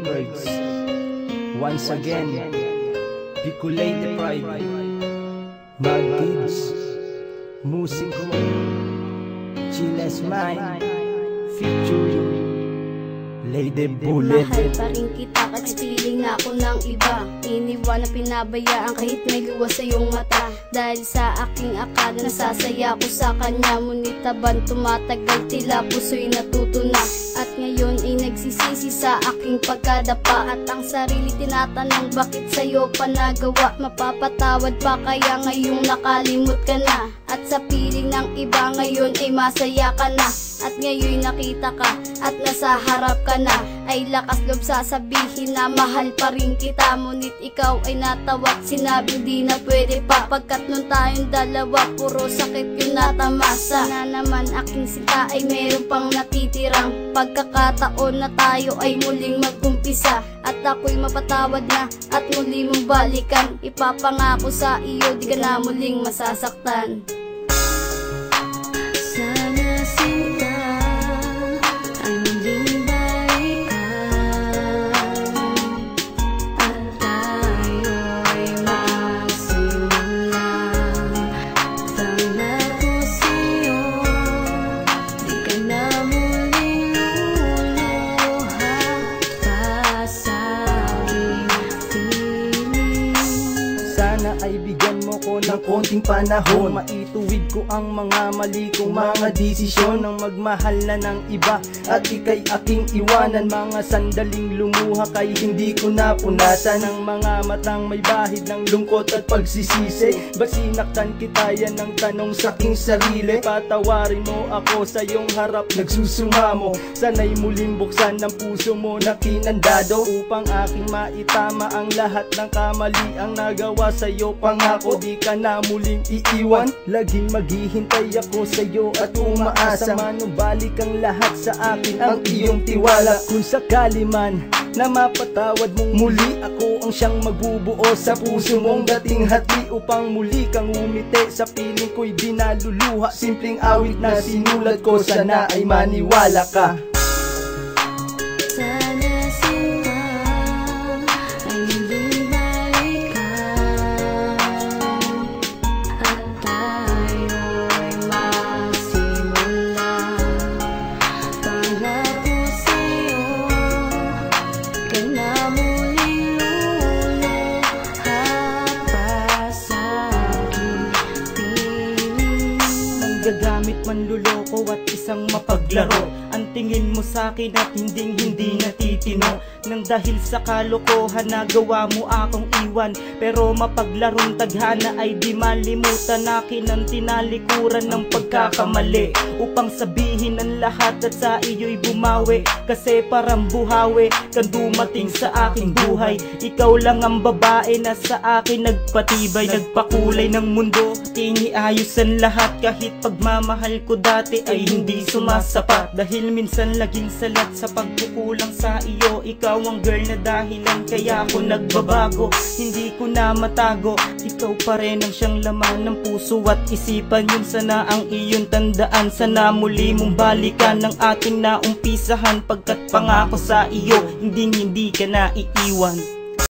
Records. Once again, Piculate the Pride, Mad Kids, Musiko, Chiles Mind, featuring Lady Bullet. Mahal pa rin kita kasi piling ako ng iba. Iniwan na pinabayaan kahit may luwa sa iyong mata. Dahil sa aking akala nasasaya ko sa kanya. Ngunit taban tumatagal tila puso'y natuto na. At ngayon ay nagsisisi sa aking pagkadapa. At ang sarili tinatanong bakit sa'yo pa nagawa. Mapapatawad pa kaya ngayong nakalimot ka na. At sa piling ng iba ngayon ay masaya ka na. At ngayon nakita ka at nasa harap ka na. Ay lakas loob sasabihin na mahal pa rin kita. Ngunit ikaw ay natawa at sinabing di na pwede pa. Pagkat nun tayong dalawa puro sakit yung natamasa. Na naman aking sinta ay meron pang natitirang pagkakataon na tayo ay muling mag-umpisa. At ako'y mapatawad na at muli mong balikan. Ipapangako sa iyo di ka na muling masasaktan. Sana sinta ay muling balikan at tayo'y magsimulan. Sana ko sa'yo di ka na muling luluha pa sa piling. Sana ay bigyan mo ko ng konting panahon. Maituwid ko ang mga mali kong mga desisyon. Nang magmahal na ng iba at ika'y aking iwanan. Mga sandaling lumuha kay hindi ko napunasan. Ang mga matang may bahid ng lungkot at pagsisisi. Ba't sinaktan kita, yan ang tanong sa aking sarili. Patawarin mo ako sa iyong harap nagsusumamo. Sana'y muling buksan ng puso mo na kinandado. Upang aking maitama ang lahat ng kamali ang nagawa sa'yo. Pangako di ka na muling iiwan. Laging maghihintay ako sa'yo at umaasa manubalik ang lahat sa akin ang iyong tiwala. Kung sakali man na mapatawad mong muli, ako ang siyang magbubuo sa puso mong dating hati. Upang muli kang umiti sa piling ko'y dinaluluha. Simpleng awit na sinulat ko, sana ay maniwala ka. Sana sinta ay muling balikan at tayo'y magsimulan. Pangako sa'yo ka na muling luluha pa sa aking piling. Manggagamit, manluloko at isang mapaglaro. Ang tingin mo sa'kin at hindi natitino. Nang dahil sa kalokohan nagawa mo akong iwan. Pero mapaglarong tadhana ay di malimutan. Akin ang tinalikuran ng pagkakamali upang sabihin ang lahat at sa iyo'y bumawi. Kasi parang buhawi kang dumating sa aking buhay. Ikaw lang ang babae na sa akin nagpatibay, nagpakulay ng mundo. Iniayos ang lahat kahit pagmamahal ko dati ay hindi sumasapat. Dahil minsan laging salat sa pagkukulang sa iyo. Ikaw ang girl na dahilan kaya ako nagbabago. Hindi ko na matago, ikaw pa rin ang siyang laman ng puso at isipan. Yun sana ang iyong tandaan. Sana muli mong balikan ng ating naumpisahan. Pagkat pangako sa iyo, hindi ka na iiwan.